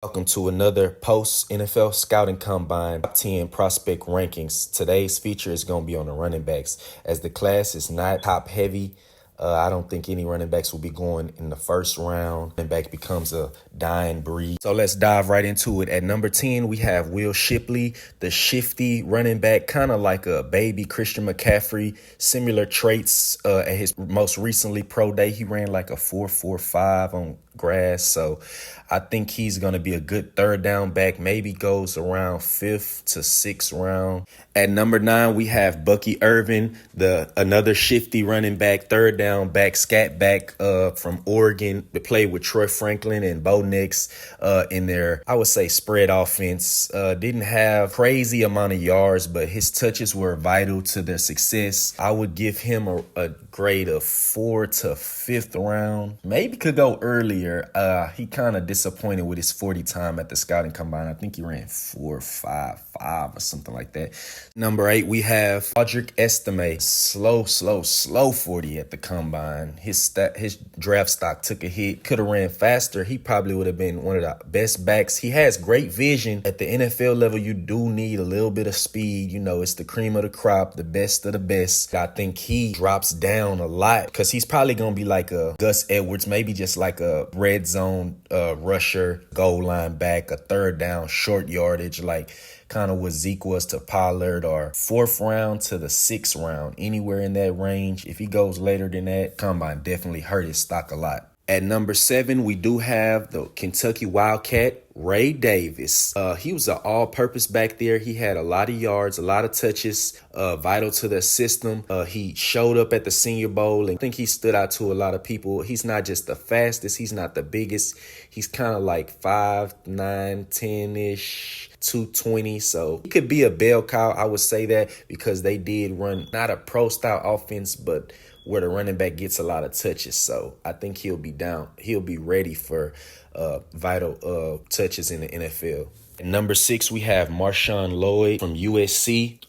Welcome to another post NFL Scouting Combine top 10 prospect rankings. Today's feature is going to be on the running backs. As the class is not top heavy, I don't think any running backs will be going in the first round. Running back becomes a dying breed. So let's dive right into it. At number 10, we have Will Shipley, the shifty running back, kind of like a baby Christian McCaffrey. Similar traits at his most recently pro day. He ran like a 4.45 on grass. So I think he's going to be a good third down back. Maybe goes around 5th to 6th round. At number 9, we have Bucky Irvin, another shifty running back, third down back, scat back from Oregon. They played with Troy Franklin and Bo Nix in their, I would say, spread offense. Didn't have crazy amount of yards, but his touches were vital to their success. I would give him a grade of 4th to 5th round. Maybe could go earlier. He kind of disappointed with his 40 time at the scouting combine. I think he ran 4.55 or something like that. Number 8, we have Audric Estime. Slow 40 at the combine. His draft stock took a hit. Could have ran faster. He probably would have been one of the best backs. He has great vision. At the NFL level, you do need a little bit of speed. You know, it's the cream of the crop, the best of the best. I think he drops down a lot because he's probably going to be like a Gus Edwards, maybe just like a red zone rusher, goal line back, a third down, short yardage, like kind of what Zeke was to Pollard, or 4th round to the 6th round, anywhere in that range. If he goes later than that, combine definitely hurt his stock a lot. At number 7, we do have the Kentucky Wildcat, Ray Davis. He was an all-purpose back there. He had a lot of yards, a lot of touches, vital to the system. He showed up at the Senior Bowl, and I think he stood out to a lot of people. He's not just the fastest. He's not the biggest. He's kind of like 5'9", 10-ish, 220. So he could be a bell cow. I would say that because they did run not a pro-style offense, but where the running back gets a lot of touches. So I think he'll be down. He'll be ready for vital touches in the NFL. At number 6, we have Marshawn Lloyd from USC.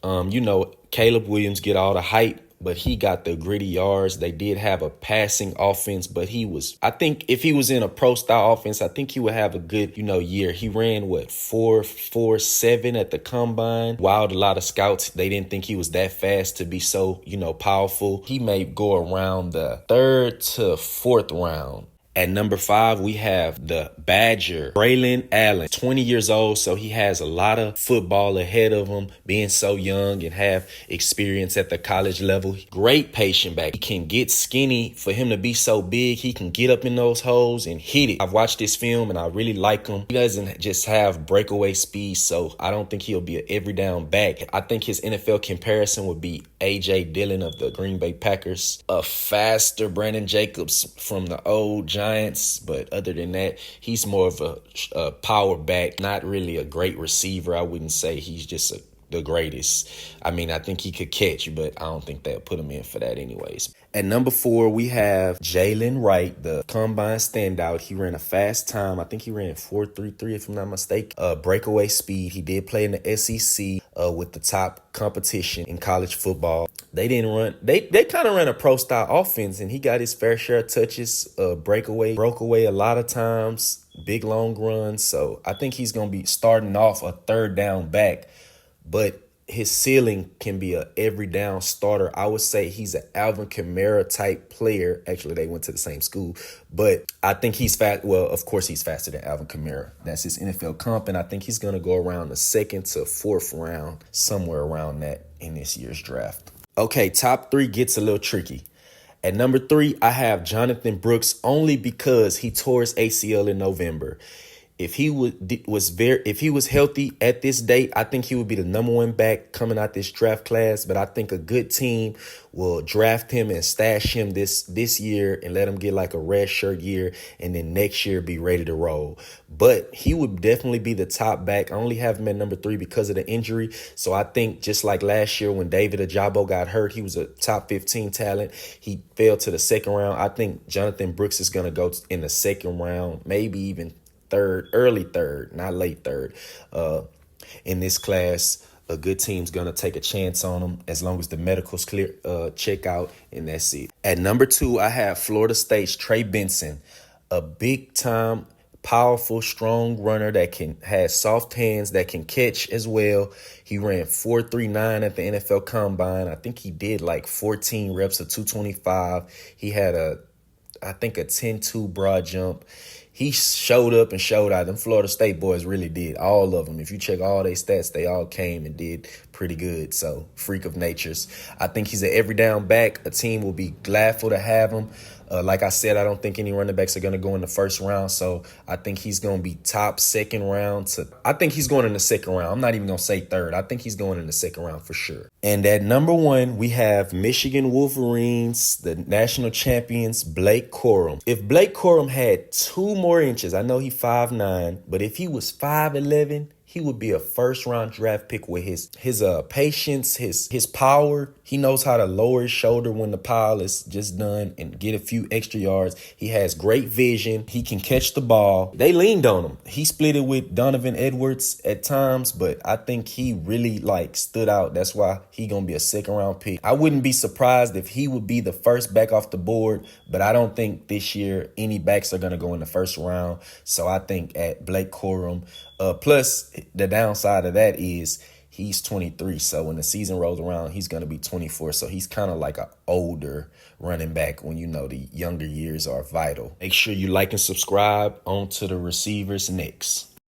Caleb Williams get all the hype, but he got the gritty yards. They did have a passing offense, but I think if he was in a pro-style offense, I think he would have a good, year. He ran, 4.47 at the combine. Wowed a lot of scouts. They didn't think he was that fast to be so, powerful. He may go around the 3rd to 4th round. At number 5, we have the Badger, Braylon Allen, 20 years old, so he has a lot of football ahead of him, being so young and have experience at the college level. Great patient back. He can get skinny. For him to be so big, he can get up in those holes and hit it. I've watched this film, and I really like him. He doesn't just have breakaway speed, so I don't think he'll be an every down back. I think his NFL comparison would be A.J. Dillon of the Green Bay Packers, a faster Brandon Jacobs from the old Giants, but other than that, he's more of a power back, not really a great receiver. I wouldn't say he's just the greatest. I mean, I think he could catch, but I don't think they'll put him in for that anyways. At number 4, we have Jalen Wright, the combine standout. He ran a fast time. I think he ran 4.33 if I'm not mistaken. Breakaway speed. He did play in the SEC with the top competition in college football. They didn't run. They kind of ran a pro-style offense, and he got his fair share of touches. Broke away a lot of times. Big long runs. So I think he's going to be starting off a third down back, but his ceiling can be a every down starter. I would say he's an Alvin Kamara type player. Actually, they went to the same school, but I think he's fast. Well, of course, he's faster than Alvin Kamara. That's his NFL comp, and I think he's going to go around the 2nd to 4th round, somewhere around that in this year's draft. Okay, top 3 gets a little tricky. At number 3, I have Jonathan Brooks, only because he tore his ACL in November. If he was healthy at this date, I think he would be the number 1 back coming out this draft class. But I think a good team will draft him and stash him this year and let him get like a red shirt year, and then next year be ready to roll. But he would definitely be the top back. I only have him at number 3 because of the injury. So I think just like last year when David Ojabo got hurt, he was a top 15 talent. He fell to the 2nd round. I think Jonathan Brooks is going to go in the 2nd round, maybe even 3rd, early 3rd, not late 3rd. In this class, a good team's going to take a chance on him as long as the medicals clear, check out, and that's it. At number 2, I have Florida State's Trey Benson, a big-time powerful, strong runner that has soft hands, that can catch as well. He ran 4.39 at the NFL Combine. I think he did like 14 reps of 225. He had I think a 10-2 broad jump. He showed up and showed out. Them Florida State boys really did. All of them. If you check all their stats, they all came and did pretty good. So, freak of natures. I think he's an every down back. A team will be glad to have him. Like I said, I don't think any running backs are going to go in the first round. So, I think he's going to be top second round. I think he's going in the second round. I'm not even going to say third. I think he's going in the second round for sure. And at number 1, we have Michigan Wolverines, the national champions, Blake Corum. If Blake Corum had 2 more inches, I know he's 5'9", but if he was 5'11", he would be a first-round draft pick with his patience, his power. He knows how to lower his shoulder when the pile is just done and get a few extra yards. He has great vision. He can catch the ball. They leaned on him. He split it with Donovan Edwards at times, but I think he really stood out. That's why he going to be a second-round pick. I wouldn't be surprised if he would be the first back off the board, but I don't think this year any backs are going to go in the first round. So I think at Blake Corum, plus the downside of that is he's 23. So when the season rolls around, he's going to be 24. So he's kind of like an older running back when the younger years are vital. Make sure you like and subscribe. On to the receivers next.